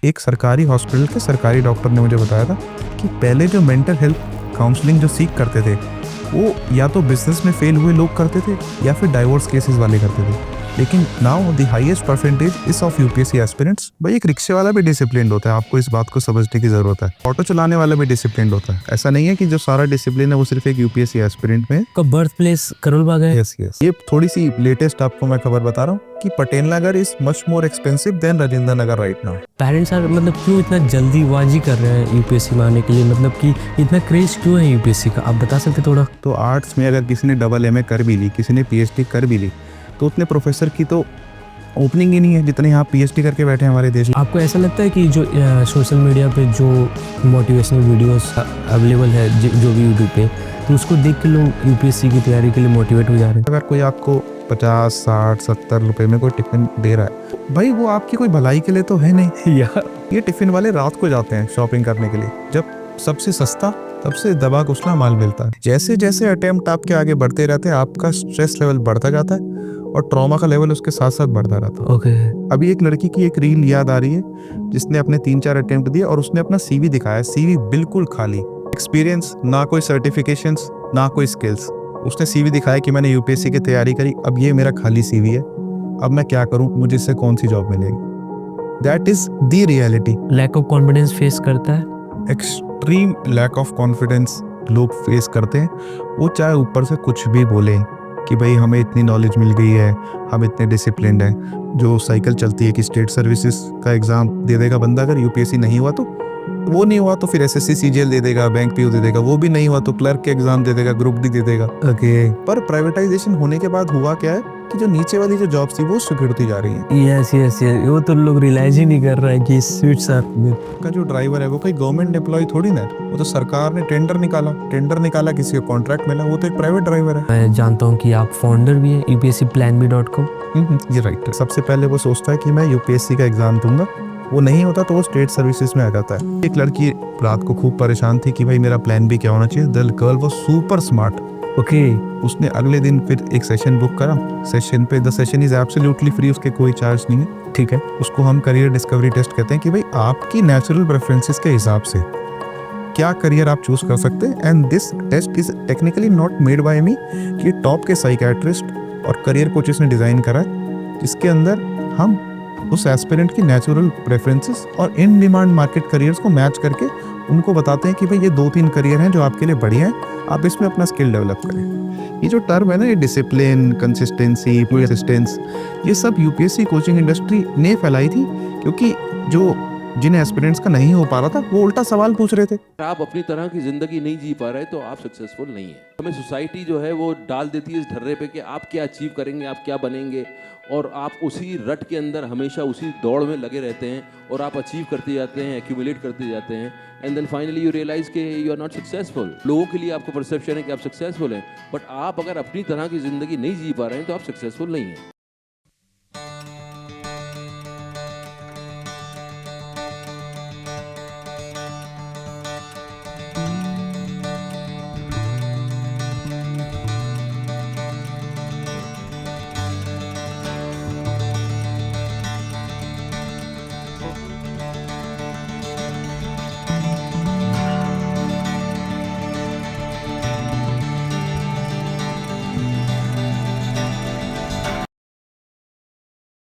एक सरकारी हॉस्पिटल के सरकारी डॉक्टर ने मुझे बताया था कि पहले जो मेंटल हेल्थ काउंसलिंग जो सीख करते थे वो या तो बिजनेस में फेल हुए लोग करते थे या फिर डाइवोर्स केसेस वाले करते थे, लेकिन now the highest percentage is of UPSC aspirants. भाई एक रिक्शे वाला भी डिसिप्लिन्ड होता है, आपको इस बात को समझने की जरूरत है। ऑटो चलाने वाला भी डिसिप्लिन्ड होता है। ऐसा नहीं है कि जो सारा डिसिप्लिन है वो सिर्फ एक यूपीएससी एस्पिरेंट में। का बर्थ प्लेस करोल बाग है। यस ये थोड़ी सी लेटेस्ट आपको मैं खबर बता रहा हूँ कि Patel Nagar is much more expensive than Rajendra Nagar right now. Parents are मतलब क्यों इतना जल्दीबाजी कर रहे हैं यूपीएससी में आने के लिए, मतलब कि इतना क्रेज क्यों है यूपीएससी का, आप बता सकते थोड़ा? तो आर्ट्स में अगर किसी ने डबल एमए कर भी ली, किसी ने पीएचडी कर भी ली, तो उतने प्रोफेसर की तो ओपनिंग ही नहीं है जितने यहाँ पीएचडी करके बैठे हैं हमारे देश में। आपको ऐसा लगता है कि जो सोशल मीडिया पे जो मोटिवेशनल वीडियोस अवेलेबल है जो भी यूट्यूब पे, तो उसको देख के लोग यूपीएससी की तैयारी के लिए मोटिवेट हो जा रहे हैं? अगर कोई आपको 50, 60, 70 रुपए में कोई टिफिन दे रहा है, भाई वो आपकी कोई भलाई के लिए तो है नहीं यार। ये टिफिन वाले रात को जाते हैं शॉपिंग करने के लिए, जब सबसे सस्ता सबसे दबा कुचला माल मिलता है। जैसे जैसे अटेम्प्ट आपके आगे बढ़ते रहते हैं, आपका स्ट्रेस लेवल बढ़ता जाता है और ट्रॉमा का लेवल उसके साथ साथ बढ़ता रहता है। ओके। अभी एक लड़की की एक रील याद आ रही है जिसने अपने 3-4 अटेम्प्ट दिए और उसने अपना सीवी दिखाया। सीवी बिल्कुल खाली, एक्सपीरियंस ना, कोई सर्टिफिकेशंस ना, कोई स्किल्स। उसने सीवी दिखाया कि मैंने यूपीएससी की तैयारी करी, अब ये मेरा खाली सीवी है, अब मैं क्या करूं, मुझे इससे कौन सी जॉब मिलेगी। That is the reality. Lack of confidence face करता है, एक्सट्रीम लैक ऑफ कॉन्फिडेंस लोग फेस करते हैं। वो चाहे ऊपर से कुछ भी बोले कि भाई हमें इतनी नॉलेज मिल गई है, हम इतने डिसिप्लिन्ड हैं। जो साइकिल चलती है कि स्टेट सर्विसेज का एग्जाम दे देगा बंदा, अगर यूपीएससी नहीं हुआ तो वो नहीं हुआ तो फिर एसएससी सीजीएल दे देगा, बैंक पीओ दे देगा, वो भी नहीं हुआ तो क्लर्क के एग्जाम दे देगा, ग्रुप डी दे देगा। ओके। पर प्राइवेटाइजेशन होने के बाद हुआ क्या है कि जो नीचे वाली जो जॉब्स थी वो सिक्योरिटी जा रही है। यस यस यस, वो तो लोग रियलाइज ही नहीं कर रहा है कि स्वीट्स आर का जो ड्राइवर है वो कोई गवर्नमेंट एम्प्लॉय थोड़ी ना है, वो तो सरकार ने टेंडर निकाला, किसी को कॉन्ट्रैक्ट मिला, वो तो एक प्राइवेट ड्राइवर है। मैं जानता हूँ कि आप फाउंडर भी हैं upscplanb.com। ये राइट है। सबसे पहले वो सोचता है कि मैं यूपीएससी का एग्जाम दूंगा, वो नहीं होता तो वो स्टेट सर्विसेज में आ जाता है। एक लड़की रात को खूब परेशान थी कि भाई मेरा प्लान भी क्या होना चाहिए। The girl was super smart. Okay. उसने अगले दिन फिर एक सेशन बुक करा। सेशन पे the session is absolutely free, उसके कोई चार्ज नहीं है। ठीक है। उसको हम करियर डिस्कवरी टेस्ट कहते हैं कि भाई आपकी नेचुरल प्रेफरेंसेस के हिसाब से क्या करियर आप चूज कर सकते हैं। And this test is technically not made by me, कि टॉप के साइकियाट्रिस्ट और करियर कोचेस ने डिजाइन करा है। इसके अंदर हम उस एस्पिरेंट की नेचुरल प्रेफरेंसेस और इन डिमांड मार्केट करियर्स को मैच करके उनको बताते हैं कि भाई ये 2-3 करियर हैं जो आपके लिए बढ़िया हैं, आप इसमें अपना स्किल डेवलप करें। ये जो टर्म है ना, ये डिसिप्लिन, कंसिस्टेंसी, परसिस्टेंस, ये सब यूपीएससी कोचिंग इंडस्ट्री ने फैलाई थी, क्योंकि जो जिन एस्पिरेंट्स का नहीं हो पा रहा था वो उल्टा सवाल पूछ रहे थे। आप अपनी तरह की जिंदगी नहीं जी पा रहे तो आप सक्सेसफुल नहीं है। हमें सोसाइटी जो है वो डाल देती है इस ढर्रे पे कि आप क्या अचीव करेंगे, आप क्या बनेंगे, और आप उसी रट के अंदर हमेशा उसी दौड़ में लगे रहते हैं और आप अचीव करते जाते हैं, एक्यूमुलेट करते जाते हैं, and then finally you realise कि यू आर नॉट सक्सेसफुल। लोगों के लिए आपको परसेप्शन है कि आप सक्सेसफुल हैं, बट आप अगर अपनी तरह की जिंदगी नहीं जी पा रहे हैं तो आप सक्सेसफुल नहीं हैं।